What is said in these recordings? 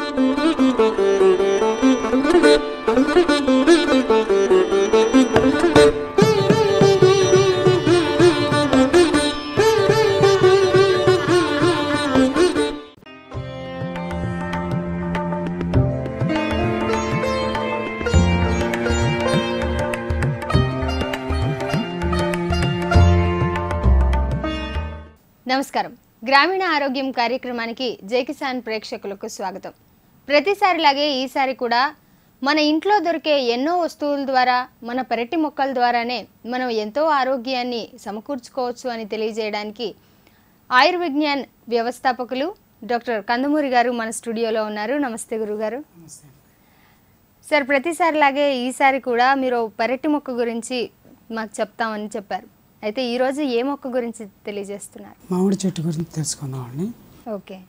నమస్కారం. గ్రామీణ ఆరోగ్యం కార్యక్రమానికి జై కిసాన్ ప్రేక్షకులకు స్వాగతం. ప్రతిసారిలాగే ఈసారి కూడా మన ఇంట్లో దొరికే ఎన్నో వస్తువుల ద్వారా, మన పెరటి మొక్కల ద్వారానే మనం ఎంతో ఆరోగ్యాన్ని సమకూర్చుకోవచ్చు అని తెలియజేయడానికి ఆయుర్విజ్ఞాన్ వ్యవస్థాపకులు డాక్టర్ కందుమూరి గారు మన స్టూడియోలో ఉన్నారు. నమస్తే గురుగారు. సార్, ప్రతిసారిలాగే ఈసారి కూడా మీరు పెరటి మొక్క గురించి మాకు చెప్తామని చెప్పారు. అయితే ఈరోజు ఏ మొక్క గురించి తెలియజేస్తున్నారు? మామిడి చెట్టు గురించి తెలుసుకుందామండి. ఓకే,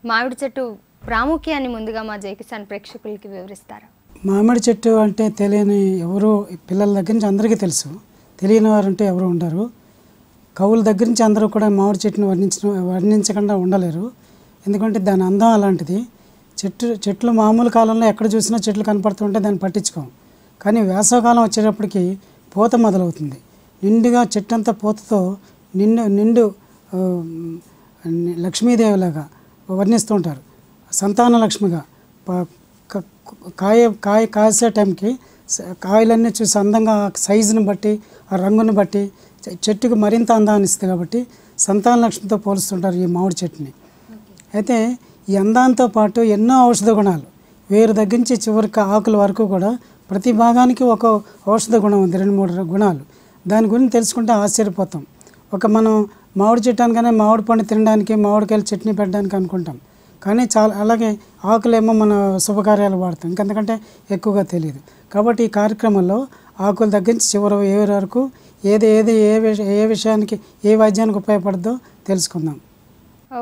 మామిడి చెట్టు ప్రాముఖ్యాన్ని ముందుగా మా జై కిసాన్ ప్రేక్షకులకి వివరిస్తారా? మామిడి చెట్టు అంటే తెలియని ఎవరు, పిల్లల దగ్గర నుంచి అందరికీ తెలుసు. తెలియని వారంటే ఎవరు ఉండరు. కవుల దగ్గర నుంచి అందరూ కూడా మామిడి చెట్టును వర్ణించకుండా ఉండలేరు. ఎందుకంటే దాని అందం అలాంటిది. చెట్లు మామూలు కాలంలో ఎక్కడ చూసినా చెట్లు కనపడుతుంటే దాన్ని పట్టించుకోం. కానీ వేసవకాలం వచ్చేటప్పటికి పూత మొదలవుతుంది. నిండుగా చెట్టంతా పూతతో నిండు లక్ష్మీదేవిలాగా వర్ణిస్తుంటారు. సంతాన లక్ష్మిగా కాసే టైంకి కాయలన్నీ చూసి అందంగా సైజుని బట్టి, ఆ రంగుని బట్టి చెట్టుకు మరింత అందాన్ని ఇస్తుంది. కాబట్టి సంతాన లక్ష్మితో పోలుస్తుంటారు ఈ మామిడి చెట్టుని. అయితే ఈ అందాంతో పాటు ఎన్నో ఔషధ గుణాలు, వేరు దగ్గర నుంచి చివరికి ఆకుల వరకు కూడా ప్రతి భాగానికి ఒక ఔషధ గుణం ఉంది, 2-3 గుణాలు. దాని గురించి తెలుసుకుంటే ఆశ్చర్యపోతాం. మనం మామిడి చెట్టు అనగానే మామిడి పండు తినడానికి, మామిడికాయలు చట్నీ పెట్టడానికి అనుకుంటాం. కానీ అలాగే ఆకులేమో మన శుభకార్యాలు వాడతాం. ఇంకంతకంటే ఎక్కువగా తెలియదు. కాబట్టి ఈ కార్యక్రమంలో ఆకుల దగ్గర నుంచి చివరి వరకు ఏ విషయానికి, ఏ వైద్యానికి ఉపయోగపడదో తెలుసుకుందాం.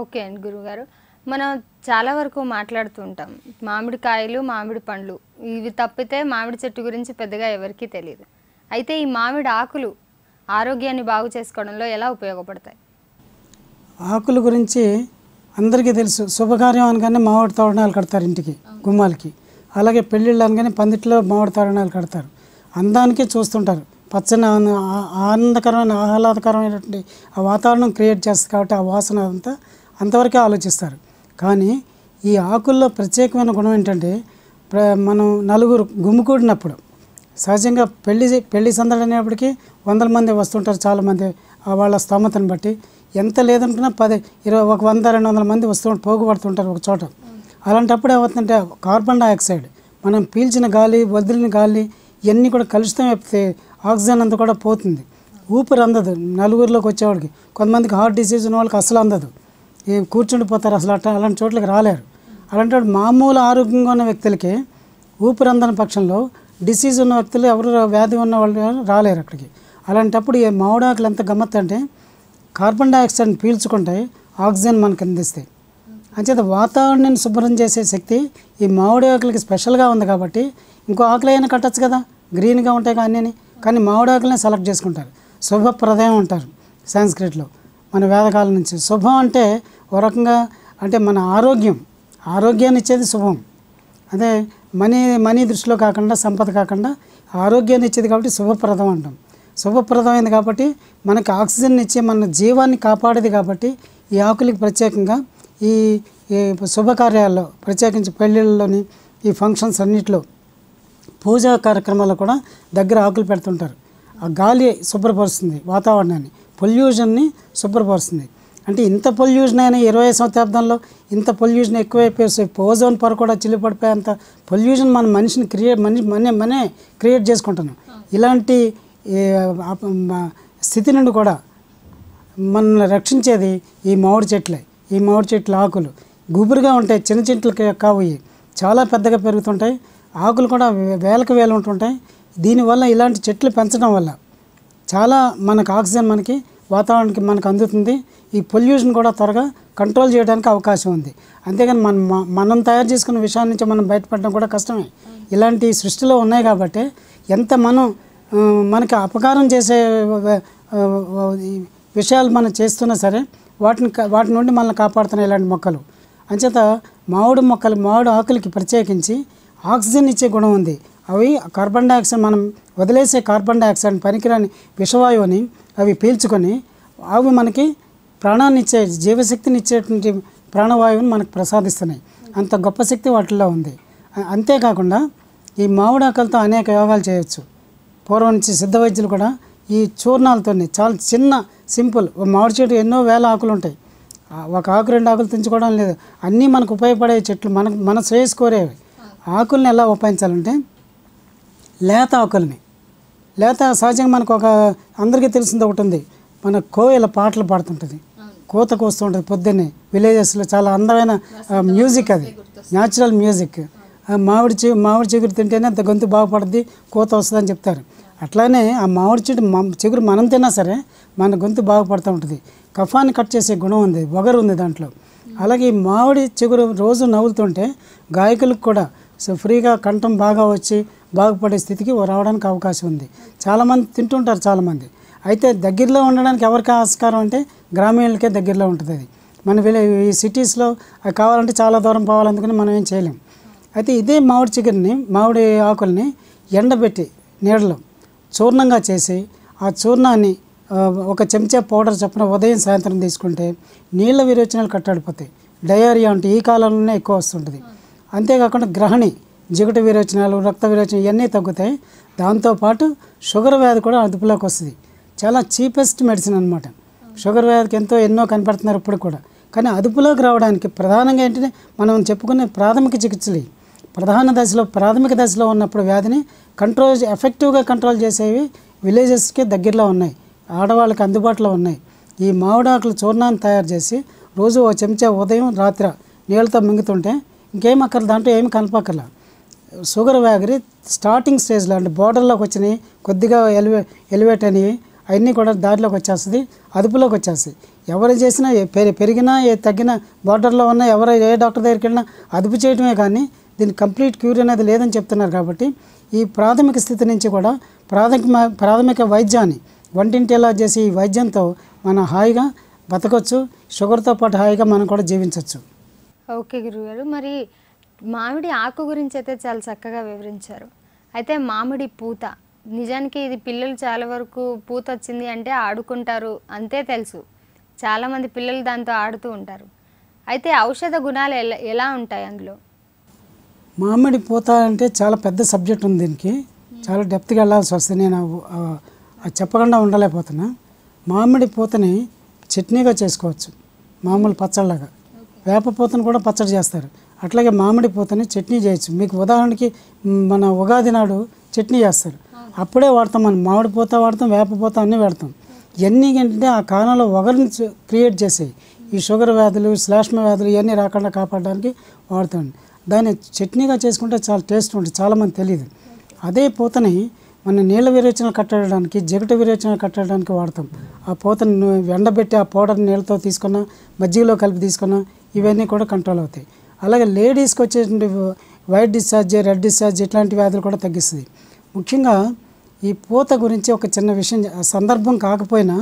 ఓకే అండి గురుగారు, మనం చాలా వరకు మాట్లాడుతూ ఉంటాం మామిడికాయలు, మామిడి పండ్లు, ఇవి తప్పితే మామిడి చెట్టు గురించి పెద్దగా ఎవరికీ తెలియదు. అయితే ఈ మామిడి ఆకులు ఆరోగ్యాన్ని బాగు చేసుకోవడంలో ఎలా ఉపయోగపడతాయి? ఆకుల గురించి అందరికీ తెలుసు. శుభకార్యం అనగానే మామిడి తోరణాలు కడతారు ఇంటికి, గుమ్మాలకి. అలాగే పెళ్ళిళ్ళు అనగానే పందిట్లో మామిడి తోరణాలు కడతారు. అందానికి చూస్తుంటారు. పచ్చని ఆనందకరమైన, ఆహ్లాదకరమైనటువంటి ఆ వాతావరణం క్రియేట్ చేస్తుంది. కాబట్టి ఆ వాసన అంతవరకే ఆలోచిస్తారు. కానీ ఈ ఆకుల్లో ప్రత్యేకమైన గుణం ఏంటంటే, మనం నలుగురు గుమ్ముకూడినప్పుడు సహజంగా పెళ్లి సందడి అనేప్పటికీ 100 మంది వస్తుంటారు. చాలామంది వాళ్ళ స్తోమతను బట్టి ఎంత లేదనుకున్నా 10, 20, 100, 200 మంది పోగుపడుతుంటారు ఒక చోట. అలాంటప్పుడు ఏమవుతుందంటే కార్బన్ డైఆక్సైడ్, మనం పీల్చిన గాలి, వదిలిన గాలి ఇవన్నీ కూడా కలుషితం అయిపోతే ఆక్సిజన్ అంతా కూడా పోతుంది. ఊపిరి అందదు నలుగురిలోకి వచ్చేవాడికి. కొంతమందికి హార్ట్ డిసీజ్ ఉన్న వాళ్ళకి అసలు అందదు, కూర్చుండిపోతారు, అసలు అలాంటి చోట్లకి రాలేరు. అలాంటి మామూలు ఆరోగ్యంగా ఉన్న వ్యక్తులకి ఊపిరి అందని పక్షంలో డిసీజ్ ఉన్న వ్యక్తులు, ఎవరు వ్యాధి ఉన్న వాళ్ళు రాలేరు అక్కడికి. అలాంటప్పుడు ఈ మామిడాకులు ఎంత గమ్మత్తు అంటే కార్బన్ డైఆక్సైడ్ని పీల్చుకుంటాయి, ఆక్సిజన్ మనకు అందిస్తాయి. అంచేత వాతావరణాన్ని శుభ్రం చేసే శక్తి ఈ మామిడి ఆకులకి స్పెషల్గా ఉంది. కాబట్టి ఇంకో ఆకులు అయినా కట్టచ్చు కదా, గ్రీన్గా ఉంటాయి కానీ. కానీ మామిడి ఆకులనే సెలెక్ట్ చేసుకుంటారు. శుభప్రదయం అంటారు సాంస్క్రిట్లో, మన వేదకాలం నుంచి. శుభం అంటే ఓ రకంగా అంటే మన ఆరోగ్యాన్ని ఇచ్చేది శుభం. అదే మనీ దృష్టిలో కాకుండా, సంపద కాకుండా ఆరోగ్యాన్ని ఇచ్చేది. కాబట్టి శుభప్రదం అంటాం. శుభప్రదమైంది కాబట్టి మనకి ఆక్సిజన్ ఇచ్చే, మన జీవాన్ని కాపాడేది. కాబట్టి ఈ ఆకులకి ప్రత్యేకంగా ఈ శుభకార్యాల్లో, ప్రత్యేకించి పెళ్ళిళ్ళలోని, ఈ ఫంక్షన్స్ అన్నింటిలో, పూజా కార్యక్రమాల్లో కూడా దగ్గర ఆకులు పెడుతుంటారు. ఆ గాలి శుభ్రపరుస్తుంది, వాతావరణాన్ని, పొల్యూషన్ని శుభ్రపరుస్తుంది. అంటే ఇంత పొల్యూషన్ అయినా 20వ శతాబ్దంలో ఇంత పొల్యూషన్ ఎక్కువైపోయి ఓజోన్ పొర కూడా చిల్లిపడిపోయేంత పొల్యూషన్ మన మనిషిని మనే క్రియేట్ చేసుకుంటున్నాం. ఇలాంటి స్థితి నుండి కూడా మనల్ని రక్షించేది ఈ మామిడి చెట్లే. ఈ మామిడి చెట్ల ఆకులు గుబురుగా ఉంటాయి, చిన్న చెట్లకి కావు, చాలా పెద్దగా పెరుగుతుంటాయి. ఆకులు కూడా వేలకు ఉంటుంటాయి. దీనివల్ల ఇలాంటి చెట్లు పెంచడం వల్ల చాలా మనకు ఆక్సిజన్, మనకి వాతావరణానికి మనకు అందుతుంది. ఈ పొల్యూషన్ కూడా త్వరగా కంట్రోల్ చేయడానికి అవకాశం ఉంది. అంతేగాని మనం తయారు చేసుకున్న విషయాల నుంచి మనం బయటపడడం కూడా కష్టమే. ఇలాంటి సృష్టిలో ఉన్నాయి కాబట్టి ఎంత మనకి అపకారం చేసే విషయాలు మనం చేస్తున్నా సరే వాటి నుండి మనల్ని కాపాడుతున్నాయి ఇలాంటి మొక్కలు. అంచేత మామిడి ఆకులకి ప్రత్యేకించి ఆక్సిజన్ ఇచ్చే గుణం ఉంది. అవి కార్బన్ డైఆక్సైడ్ మనం వదిలేసే కార్బన్ డైఆక్సైడ్ పనికిరాని విషవాయువుని అవి పీల్చుకొని అవి మనకి ప్రాణాన్ని ఇచ్చే జీవశక్తిని ఇచ్చేటువంటి ప్రాణవాయువుని మనకు ప్రసాదిస్తున్నాయి. అంత గొప్ప శక్తి వాటిల్లో ఉంది. అంతేకాకుండా ఈ మామిడి ఆకులతో అనేక యోగాలు చేయొచ్చు. పూర్వం నుంచి సిద్ధ వైద్యులు కూడా ఈ చూర్ణాలతో చాలా చిన్న సింపుల్ మామిడి చెట్టు ఎన్నో వేల ఆకులు ఉంటాయి. ఒక ఆకు 2 ఆకులు తెంచుకోవడం లేదు, అన్నీ మనకు ఉపయోగపడే చెట్లు, మన శ్రేయస్సు కోరేవి. ఆకుల్ని ఎలా ఉపయోగించాలంటే లేత ఆకుల్ని, లేత సహజంగా మనకు అందరికీ తెలిసింది ఒకటి ఉంది, మన కోయిల పాటలు పాడుతుంటుంది, కోత కోస్తుంటుంది పొద్దున్నే విలేజెస్లో. చాలా అందమైన మ్యూజిక్, అది న్యాచురల్ మ్యూజిక్. మామిడి చిగురు తింటేనే అంత గొంతు బాగుపడుద్ది, కోత వస్తుందని చెప్తారు. అట్లానే ఆ మామిడి చిగురు మనం తిన్నా సరే మన గొంతు బాగుపడుతూ ఉంటుంది. కఫాన్ని కట్ చేసే గుణం ఉంది, వగరు ఉంది దాంట్లో. అలాగే ఈ మామిడి చిగురు రోజు నవ్వులుతుంటే గాయకులకు కూడా ఫ్రీగా కంఠం బాగా వచ్చి బాగుపడే స్థితికి రావడానికి అవకాశం ఉంది. చాలామంది తింటుంటారు చాలామంది. అయితే దగ్గరలో ఉండడానికి ఎవరికి ఆస్కారం అంటే గ్రామీణులకే దగ్గరలో ఉంటుంది. అది మన ఈ సిటీస్లో అది కావాలంటే చాలా దూరం పోవాలందుకని మనం ఏం చేయలేం. అయితే ఇదే మామిడి ఆకుల్ని ఎండబెట్టి నీడలో చూర్ణంగా చేసి ఆ చూర్ణాన్ని ఒక చెంచా పౌడర్ చొప్పున ఉదయం సాయంత్రం తీసుకుంటే నీళ్ళ విరోచనాలు కట్టాడిపోతాయి. డయేరియా అంటే ఈ కాలంలోనే ఎక్కువ వస్తుంటుంది. అంతేకాకుండా గ్రహణి, జిగుట విరోచనాలు, రక్త విరోచనాలు ఇవన్నీ తగ్గుతాయి. దాంతోపాటు షుగర్ వ్యాధి కూడా అదుపులోకి వస్తుంది. చాలా చీపెస్ట్ మెడిసిన్ అనమాట. షుగర్ వ్యాధికి ఎన్నో కనిపెడుతున్నారు ఇప్పుడు కూడా. కానీ అదుపులోకి రావడానికి ప్రధానంగా ఏంటంటే మనం చెప్పుకునే ప్రాథమిక చికిత్సలు, ప్రాథమిక దశలో ఉన్నప్పుడు వ్యాధిని ఎఫెక్టివ్గా కంట్రోల్ చేసేవి విలేజెస్కి దగ్గరలో ఉన్నాయి, ఆడవాళ్ళకి అందుబాటులో ఉన్నాయి. ఈ మామిడాకుల చూర్ణాన్ని తయారు చేసి రోజు ఓ చెంచా ఉదయం రాత్రి నీళ్ళతో మింగుతుంటే ఇంకేం అక్కర్లేదు, దాంట్లో ఏమి కలపక్కర్ల. షుగర్ వ్యాధి స్టార్టింగ్ స్టేజ్లో అంటే బోర్డర్లోకి వచ్చినాయి, కొద్దిగా ఎలివేట్ అయినవి అవన్నీ కూడా దారిలోకి వచ్చేస్తుంది, అదుపులోకి వచ్చేస్తుంది. ఎవరు చేసినా పెరిగినా తగ్గినా బోర్డర్లో ఉన్న ఏ డాక్టర్ దగ్గరికి వెళ్ళినా అదుపు చేయడమే కానీ దీని కంప్లీట్ క్యూర్ అనేది లేదని చెప్తున్నారు. కాబట్టి ఈ ప్రాథమిక స్థితి నుంచి కూడా ప్రాథమిక వైద్యాన్ని వంటింటిలా చేసి ఈ వైద్యంతో మనం హాయిగా బతకొచ్చు, షుగర్తో పాటు హాయిగా మనం కూడా జీవించవచ్చు. ఓకే గురుగారు, మరి మామిడి ఆకు గురించి అయితే చాలా చక్కగా వివరించారు. అయితే మామిడి పూత, నిజానికి ఇది పిల్లలు చాలా వరకు పూత వచ్చింది అంటే ఆడుకుంటారు అంతే తెలుసు. చాలామంది పిల్లలు దాంతో ఆడుతూ ఉంటారు. అయితే ఔషధ గుణాలు ఎలా ఉంటాయి అందులో? మామిడి పూత అంటే చాలా పెద్ద సబ్జెక్ట్ ఉంది, దీనికి చాలా డెప్త్గా వెళ్ళాల్సి వస్తుంది. నేను చెప్పకుండా ఉండలేకపోతున్నా. మామిడి పూతని చట్నీగా చేసుకోవచ్చు, మామూలు పచ్చళ్ళగా. వేప పూతను కూడా పచ్చడి చేస్తారు. అట్లాగే మామిడి పూతని చట్నీ చేయొచ్చు. మీకు ఉదాహరణకి మన ఉగాది నాడు చట్నీ చేస్తారు, అప్పుడే వాడతాం. మనం మామిడి పూత వాడతాం, వేప పూత అన్నీ వాడతాం. ఇవన్నీ ఏంటంటే ఆ కాలంలో వగరుని క్రియేట్ చేసేవి. ఈ షుగర్ వ్యాధులు, శ్లేష్మ వ్యాధులు ఇవన్నీ రాకుండా కాపాడడానికి వాడతాం. దాన్ని చట్నీగా చేసుకుంటే చాలా టేస్ట్ ఉంటుంది, చాలామంది తెలియదు. అదే పూతని మన నీళ్ళ విరేచనలు కట్టడానికి, జిగట విరేచనలు కట్టడానికి వాడతాం. ఆ పూతను ఎండబెట్టి ఆ పౌడర్ నీళ్ళతో తీసుకున్నా, మజ్జిగలో కలిపి తీసుకున్నా ఇవన్నీ కూడా కంట్రోల్ అవుతాయి. అలాగే లేడీస్కి వచ్చేటువంటి వైట్ డిశ్చార్జ్, రెడ్ డిశ్చార్జ్ ఇట్లాంటి వ్యాధులు కూడా తగ్గిస్తుంది. ముఖ్యంగా ఈ పూత గురించి ఒక చిన్న విషయం, సందర్భం కాకపోయినా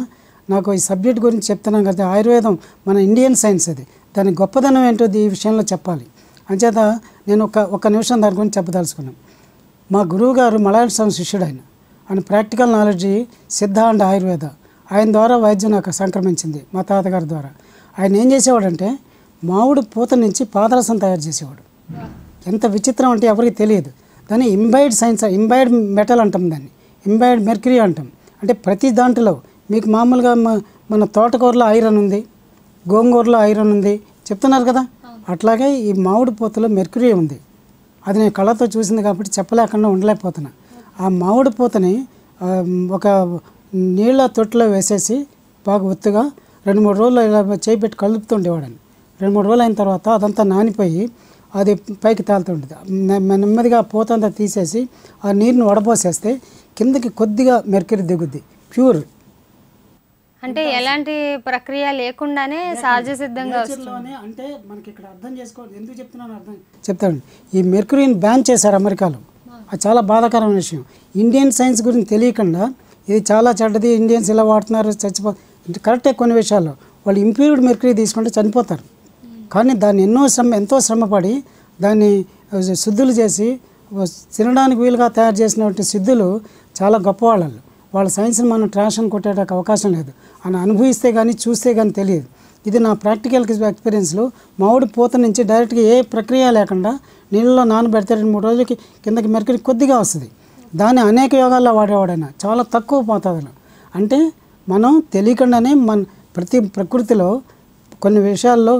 నాకు ఈ సబ్జెక్ట్ గురించి చెప్తున్నాను కదా. ఆయుర్వేదం మన ఇండియన్ సైన్స్, అది దాని గొప్పదనం ఏంటో ఈ విషయంలో చెప్పాలి. అంచేత నేను ఒక నిమిషం దాని గురించి చెప్పదలుచుకున్నాను. మా గురువు గారు మలయాళ శిష్యుడు. ఆయన ప్రాక్టికల్ నాలెడ్జి సిద్ధ అండ్ ఆయుర్వేద, ఆయన ద్వారా వైద్యం నాకు సంక్రమించింది మా తాతగారి ద్వారా. ఆయన ఏం చేసేవాడంటే మామిడి పూత నుంచి పాదరసం తయారు చేసేవాడు. ఎంత విచిత్రం అంటే ఎవరికి తెలియదు. దాన్ని ఇంబైడ్ సైన్స్, ఇంబైడ్ మెటల్ అంటాం, దాన్ని ఇంబైడ్ మెర్క్యూరీ అంటాం. అంటే ప్రతి దాంట్లో మీకు మామూలుగా మన తోటకూరలో ఐరన్ ఉంది, గోంగూరలో ఐరన్ ఉంది చెప్తున్నారు కదా, అట్లాగే ఈ మామిడి పూతలో మెర్క్యూరీ ఉంది. అది నేను కళ్ళతో చూసింది కాబట్టి చెప్పలేకుండా ఉండలేకపోతున్నా. ఆ మామిడి పూతని ఒక నీళ్ళ తొట్టులో వేసేసి బాగా ఒత్తుగా 2-3 రోజులు ఇలా చేయి పెట్టి కలుపుతుండేవాడని. 2-3 రోజులు అయిన తర్వాత అదంతా నానిపోయి అది పైకి తేలుతుంటుంది. నెమ్మదిగా పూత అంతా తీసేసి ఆ నీరుని వడపోసేస్తే కిందకి కొద్దిగా మెర్క్యూరీ దిగుద్ది, ప్యూర్. అంటే ఎలాంటి ప్రక్రియ లేకుండానే సహజ సిద్ధంగా వస్తుంది. అంటే మనకి ఇక్కడ అర్థం చేసుకోవాలి, ఎందుకు చెప్తాను. ఈ మెర్క్యూరీని బ్యాన్ చేశారు అమెరికాలో. అది చాలా బాధాకరమైన విషయం. ఇండియన్ సైన్స్ గురించి తెలియకుండా ఇది చాలా చెడ్డది, ఇండియన్స్ ఇలా వాడుతున్నారు, కరెక్టే కొన్ని విషయాల్లో. వాళ్ళు ఇంప్యూర్డ్ మెర్క్యూరీ తీసుకుంటే చనిపోతారు. కానీ దాన్ని ఎంతో శ్రమపడి దాన్ని శుద్ధులు చేసి తినడానికి వీలుగా తయారు చేసినటువంటి సిద్ధులు చాలా గొప్పవాళ్ళు. వాళ్ళ సైన్స్ని మనం ట్రాష్ అని కొట్టేటకు అవకాశం లేదు. అని అనుభవిస్తే కానీ చూస్తే కానీ తెలియదు. ఇది నా ప్రాక్టికల్ ఎక్స్పీరియన్స్లో మామిడి పూత నుంచి డైరెక్ట్గా ఏ ప్రక్రియ లేకుండా నీళ్ళలో నానబెడితే 2-3 రోజులకి కిందకి మెర్క్యూరీ కొద్దిగా వస్తుంది. దాన్ని అనేక యోగాల్లో వాడేవాడైనా చాలా తక్కువ మోతాదులో. అంటే మనం తెలియకుండానే ప్రకృతిలో కొన్ని విషయాల్లో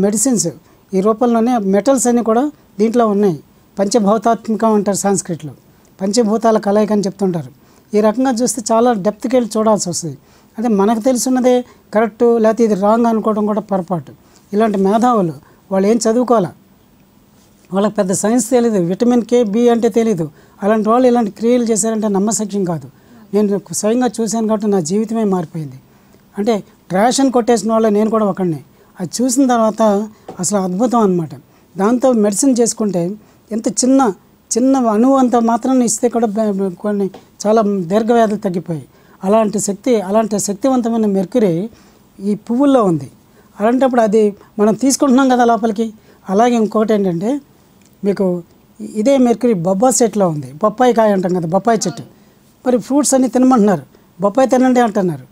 మెడిసిన్స్ ఈ రూపంలోనే మెటల్స్ అన్నీ కూడా దీంట్లో ఉన్నాయి. పంచభౌతాత్మికం అంటారు సాంస్క్రిట్లో, పంచభూతాల కలయిక అని చెప్తుంటారు. ఈ రకంగా చూస్తే చాలా డెప్త్కి వెళ్ళి చూడాల్సి వస్తుంది. అంటే మనకు తెలుసున్నదే కరెక్టు లేకపోతే ఇది రాంగ్ అనుకోవడం కూడా పొరపాటు. ఇలాంటి మేధావులు వాళ్ళు ఏం చదువుకోవాలా, వాళ్ళకి పెద్ద సైన్స్ తెలీదు, విటమిన్ కే బి అంటే తెలీదు. అలాంటి వాళ్ళు ఇలాంటి క్రియలు చేశారంటే నమ్మశక్యం కాదు. నేను స్వయంగా చూశాను కాబట్టి నా జీవితమే మారిపోయింది. అంటే ట్రాష్ అని కొట్టేసిన వాళ్ళు నేను కూడా ఒకడిని. అది చూసిన తర్వాత అసలు అద్భుతం అనమాట. దాంతో మెడిసిన్ చేసుకుంటే ఎంత చిన్న అణువు అంత మాత్రం ఇస్తే కూడా కొన్ని చాలా దీర్ఘవ్యాధులు తగ్గిపోయాయి. అలాంటి శక్తివంతమైన మెర్క్యూరీ ఈ పువ్వుల్లో ఉంది. అలాంటప్పుడు అది మనం తీసుకుంటున్నాం కదా లోపలికి. అలాగే ఇంకొకటి ఏంటంటే మీకు ఇదే మెర్క్యూరీ బొబ్బాయి చెట్టులో ఉంది. బొప్పాయి కాయ అంటాం కదా, బొప్పాయి చెట్టు. మరి ఫ్రూట్స్ అన్నీ తినమంటున్నారు, బొప్పాయి తినండి అంటున్నారు.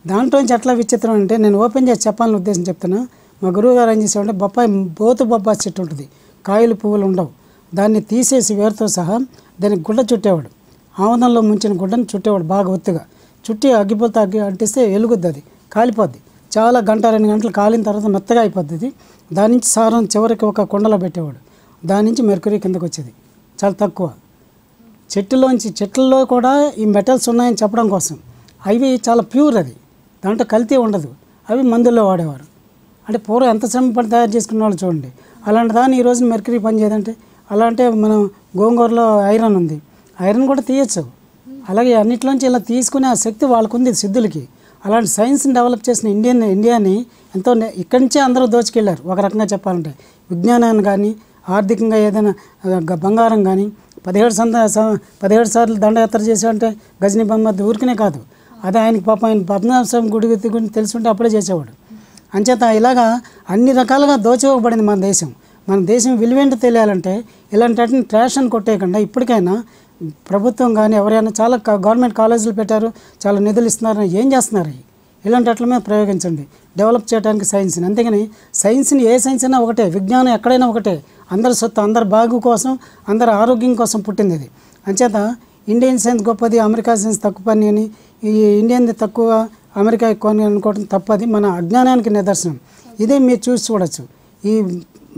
దాంట్లోంచి ఎట్లా విచిత్రం అంటే నేను ఓపెన్ చేసి చెప్పాలని ఉద్దేశం చెప్తున్నా. మా గురువు గారు ఏం చేసేవారంటే బొప్పాయి చెట్టు ఉంటుంది, కాయలు పువ్వులు ఉండవు. దాన్ని తీసేసి వేరుతో సహా దానికి గుడ్డ చుట్టేవాడు. ఆముదంలో ముంచిన గుడ్డను చుట్టేవాడు బాగా ఒత్తుగా. చుట్టి అగ్గిపోతే అంటిస్తే ఎలుగుద్ది, అది కాలిపోద్ది. చాలా 1-2 గంటలు కాలిన తర్వాత మెత్తగా అయిపోద్ది. దాని నుంచి సారం చివరికి ఒక కుండలో పెట్టేవాడు. దాని నుంచి మెర్క్యూరీ కిందకు వచ్చేది చాలా తక్కువ. చెట్లలో కూడా ఈ మెటల్స్ ఉన్నాయని చెప్పడం కోసం. అవి చాలా ప్యూర్, అది దాంట్లో కల్తీ ఉండదు. అవి మందుల్లో వాడేవారు. అంటే పూర్వం ఎంత శ్రమపడి తయారు చేసుకున్న వాళ్ళు చూడండి. అలాంటి దాన్ని ఈరోజు మెర్క్యూరీ పనిచేయదంటే అలా అంటే మనం గోంగూరలో ఐరన్ ఉంది, ఐరన్ కూడా తీయచ్చు. అలాగే అన్నిట్లోంచి ఇలా తీసుకునే ఆ శక్తి వాళ్ళకు ఉంది సిద్ధులకి. అలాంటి సైన్స్ని డెవలప్ చేసిన ఇండియాని ఎంతో ఇక్కడి నుంచే అందరూ దోచుకెళ్ళారు. ఒక రకంగా చెప్పాలంటే విజ్ఞానాన్ని కానీ ఆర్థికంగా ఏదైనా బంగారం కానీ 17 సార్లు దండయాత్ర చేసామంటే గజనీ బొమ్మద్ది ఊరికనే కాదు. అదే ఆయనకి పాపం ఆయన పద్మనాభస్వామి గుడి గురించి తెలుసుంటే అప్పుడే చేసేవాడు. అంచేత ఇలాగా అన్ని రకాలుగా దోచుకోబడింది మన దేశం. మన దేశం విలువేంటో తెలియాలంటే ఇలాంటి వాటిని ట్రాష్ అని కొట్టేయకుండా ఇప్పటికైనా ప్రభుత్వం కానీ ఎవరైనా చాలా గవర్నమెంట్ కాలేజీలు పెట్టారు, చాలా నిధులు ఇస్తున్నారు. ఏం చేస్తున్నారు? ఇలాంటి వాటి మీద ప్రయోగించండి డెవలప్ చేయడానికి సైన్స్ని. అంతేగాని సైన్స్ని ఏ సైన్స్ అయినా ఒకటే, విజ్ఞానం ఎక్కడైనా ఒకటే. అందరి సొత్తు, అందరి బాగు కోసం, అందరి ఆరోగ్యం కోసం పుట్టింది ఇది. అంచేత ఇండియన్ సైన్స్ గొప్పది, అమెరికా సైన్స్ తక్కువ పని అని, ఈ ఇండియన్ది తక్కువ అమెరికా ఎక్కువ అని అనుకోవడం తప్పది. మన అజ్ఞానానికి నిదర్శనం ఇదే. మీరు చూడొచ్చు ఈ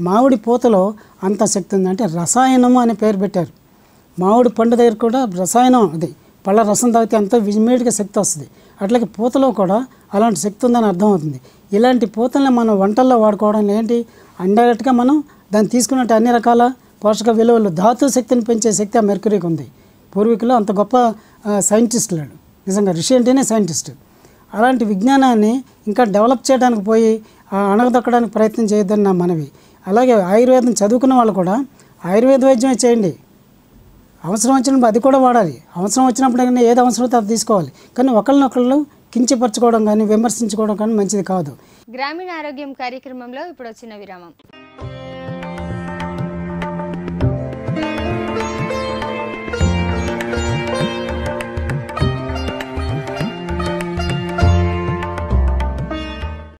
మామిడి పూతలో అంత శక్తి ఉంది. అంటే రసాయనము అనే పేరు పెట్టారు. మామిడి పండు దగ్గర కూడా రసాయనం, అది పళ్ళ రసం తాగితే అంత ఇమ్మీడియట్గా శక్తి వస్తుంది. అట్లాగే పూతలో కూడా అలాంటి శక్తి ఉందని అర్థమవుతుంది. ఇలాంటి పూతల్ని మనం వంటల్లో వాడుకోవడం ఏంటి, ఇండైరెక్ట్గా మనం దాన్ని తీసుకున్నట్టు అన్ని రకాల పోషక విలువలు, ధాతు శక్తిని పెంచే శక్తి ఆ మెర్క్యూరీకి ఉంది. పూర్వీకులు అంత గొప్ప సైంటిస్టులు, నిజంగా ఋషి అంటేనే సైంటిస్ట్. అలాంటి విజ్ఞానాన్ని ఇంకా డెవలప్ చేయడానికి పోయి అణగదొక్కడానికి ప్రయత్నం చేయొద్దని నా మనవి. అలాగే ఆయుర్వేదం చదువుకున్న వాళ్ళు కూడా ఆయుర్వేద వైద్యమే చేయండి. అవసరం వచ్చినప్పుడు అది కూడా వాడాలి. అవసరం వచ్చినప్పుడు ఏది అవసరమో అది తీసుకోవాలి. కానీ ఒకళ్ళనొకళ్ళు కించపరచుకోవడం కానీ విమర్శించుకోవడం కానీ మంచిది కాదు. గ్రామీణ ఆరోగ్యం కార్యక్రమంలో ఇప్పుడు వచ్చిన విరామం.